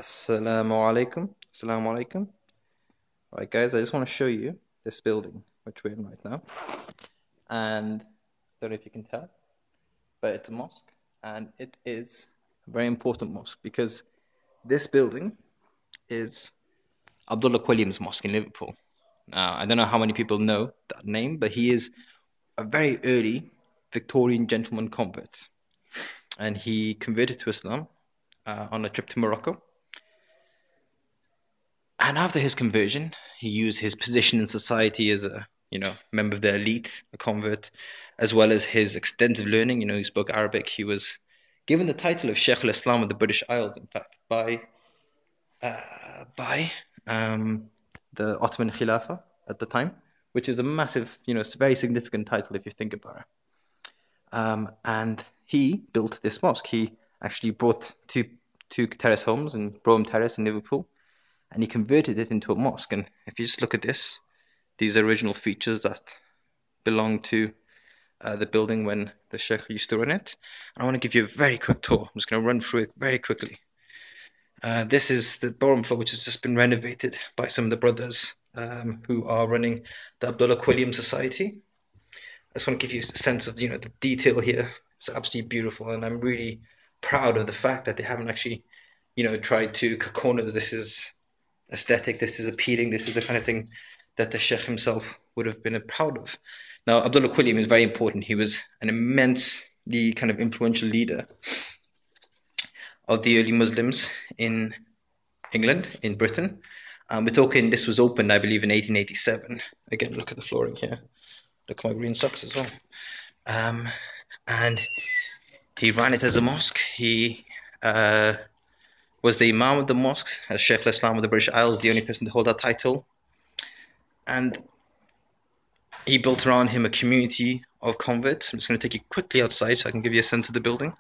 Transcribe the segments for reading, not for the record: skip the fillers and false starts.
Assalamu alaikum. Assalamu alaikum. Right, guys, I just want to show you this building which we're in right now. And I don't know if you can tell, but it's a mosque. And it is a very important mosque because this building is Abdullah Quilliam's mosque in Liverpool. Now, I don't know how many people know that name, but he is a very early Victorian gentleman convert. And he converted to Islam on a trip to Morocco. And after his conversion, he used his position in society as a, member of the elite, a convert, as well as his extensive learning. He spoke Arabic. He was given the title of Shaykh al-Islam of the British Isles, in fact, by the Ottoman Khilafah at the time, which is a massive, it's a very significant title if you think about it. And he built this mosque. He actually brought two terrace homes in Brougham Terrace in Liverpool, and he converted it into a mosque. And if you just look at this, these are original features that belong to the building when the Shaykh used to run it. And I want to give you a very quick tour. I'm just going to run through it very quickly. This is the bottom floor, which has just been renovated by some of the brothers who are running the Abdullah Quilliam Society. I just want to give you a sense of, the detail here. It's absolutely beautiful, and I'm really proud of the fact that they haven't actually, tried to cut corners. This is aesthetic, this is appealing, this is the kind of thing that the Shaykh himself would have been proud of. Now, Abdullah Quilliam is very important. He was an immensely kind of influential leader of the early Muslims in England, in Britain. We're talking, this was opened, I believe, in 1887. Again, look at the flooring here. Look at my green socks as well. And he ran it as a mosque. He was the Imam of the mosque, as Shaykh al-Islam of the British Isles, the only person to hold that title. And he built around him a community of converts. I'm just going to take you quickly outside so I can give you a sense of the building.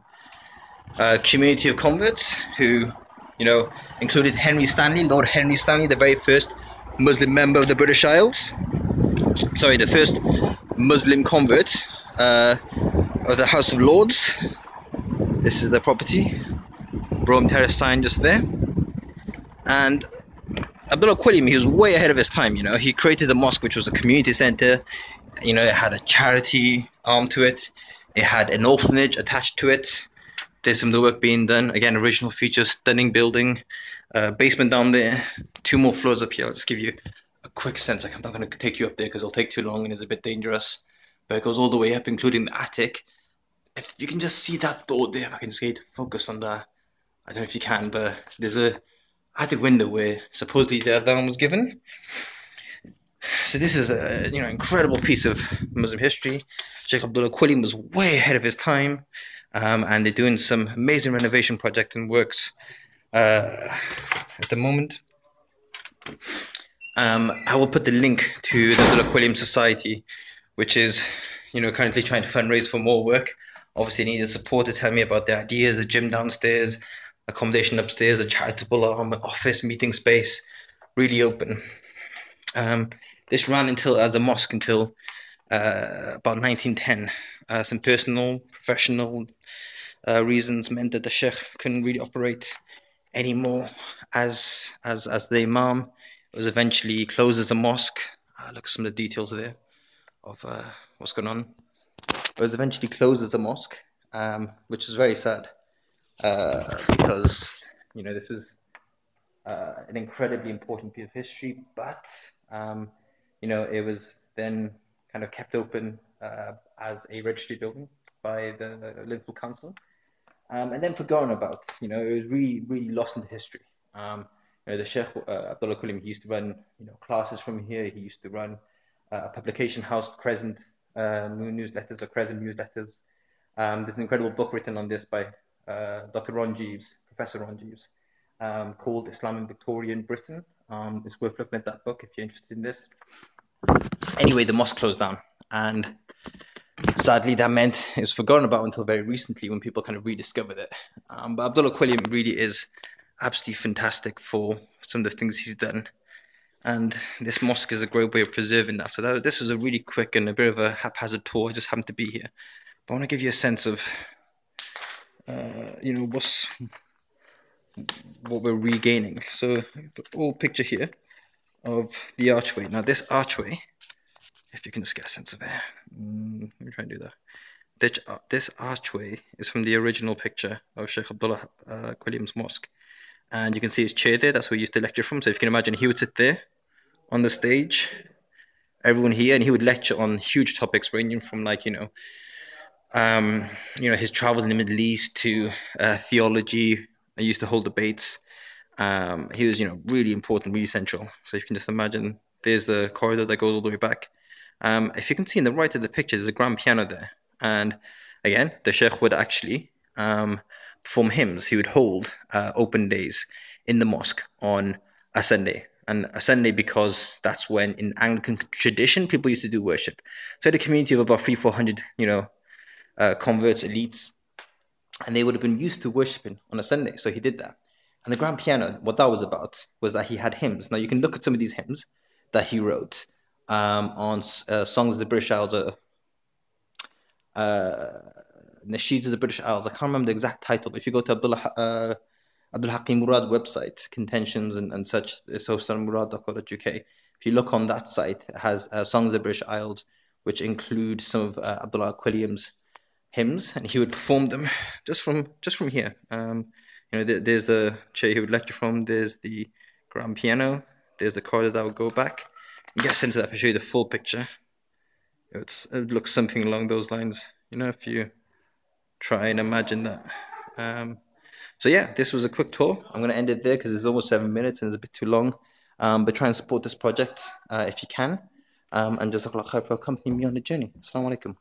A community of converts who, included Henry Stanley, Lord Henry Stanley, the very first Muslim member of the British Isles. Sorry, the first Muslim convert of the House of Lords. This is the property. Brougham Terrace sign just there. And Abdullah Quilliam, he was way ahead of his time. He created a mosque which was a community center. It had a charity arm to it. It had an orphanage attached to it. There's some of the work being done. Again, original features, stunning building. Basement down there. 2 more floors up here. I'll just give you a quick sense. I'm not going to take you up there because it'll take too long and it's a bit dangerous. But it goes all the way up, including the attic. If you can just see that door there, if I can just get you to focus on that. I don't know if you can, but there's a attic window where supposedly the adhan was given. So this is a incredible piece of Muslim history. Shaykh Abdullah Quilliam was way ahead of his time, and they're doing some amazing renovation project and works at the moment. I will put the link to the Abdullah Quilliam Society, which is currently trying to fundraise for more work. Obviously, they needed support to tell me about the ideas, a gym downstairs, accommodation upstairs, a charitable office, meeting space, really open. This ran as a mosque until about 1910. Some personal, professional reasons meant that the Shaykh couldn't really operate anymore as the Imam. It was eventually closed as a mosque. Look at some of the details there of what's going on. It was eventually closed as a mosque, which is very sad. Because this was an incredibly important piece of history, but it was then kind of kept open as a registry building by the Liverpool Council, and then forgotten about. It was really lost into history. The Shaykh Abdullah Quilliam, he used to run classes from here. He used to run a publication house, Crescent newsletters or Crescent newsletters. There's an incredible book written on this by Dr. Ron Jeeves, Professor Ron Jeeves, called Islam in Victorian Britain. It's worth looking at that book if you're interested in this. Anyway, the mosque closed down, and sadly that meant it was forgotten about until very recently when people kind of rediscovered it. But Abdullah Quilliam really is absolutely fantastic for some of the things he's done, and this mosque is a great way of preserving that. So this was a really quick and a bit of a haphazard tour. I just happened to be here, but I want to give you a sense of what's what we're regaining. So the old picture here of the archway. Now this archway, if you can just get a sense of it, let me try and do that. This archway is from the original picture of Shaykh Abdullah Quilliam's mosque, and you can see his chair there. That's where he used to lecture from. So if you can imagine, he would sit there on the stage, everyone here, and he would lecture on huge topics ranging from his travels in the Middle East to theology. I used to hold debates. He was, really important, really central. So you can just imagine, there's the corridor that goes all the way back. If you can see in the right of the picture, there's a grand piano there. And again, the Shaykh would actually perform hymns. He would hold open days in the mosque on a Sunday. And a Sunday because that's when, in Anglican tradition, people used to do worship. So the community of about 300-400, converts, elites, and they would have been used to worshiping on a Sunday. So he did that. And the grand piano, what that was about was that he had hymns. Now you can look at some of these hymns that he wrote on songs of the British Isles, Nasheeds of the British Isles. I can't remember the exact title, but if you go to Abdul Hakim Murad's website, Contentions and such, it's hosted.murad.co.uk. If you look on that site, it has songs of the British Isles, which include some of Abdullah Quilliam's hymns, and he would perform them just from here. There's the chair he would lecture from. There's the grand piano. There's the corridor that would go back. You get a sense of that. I'll show you the full picture. It looks something along those lines. If you try and imagine that. So yeah, this was a quick tour. I'm going to end it there because it's almost 7 minutes and it's a bit too long. But try and support this project if you can. And jazakallah khair for accompanying me on the journey. Assalamu alaikum.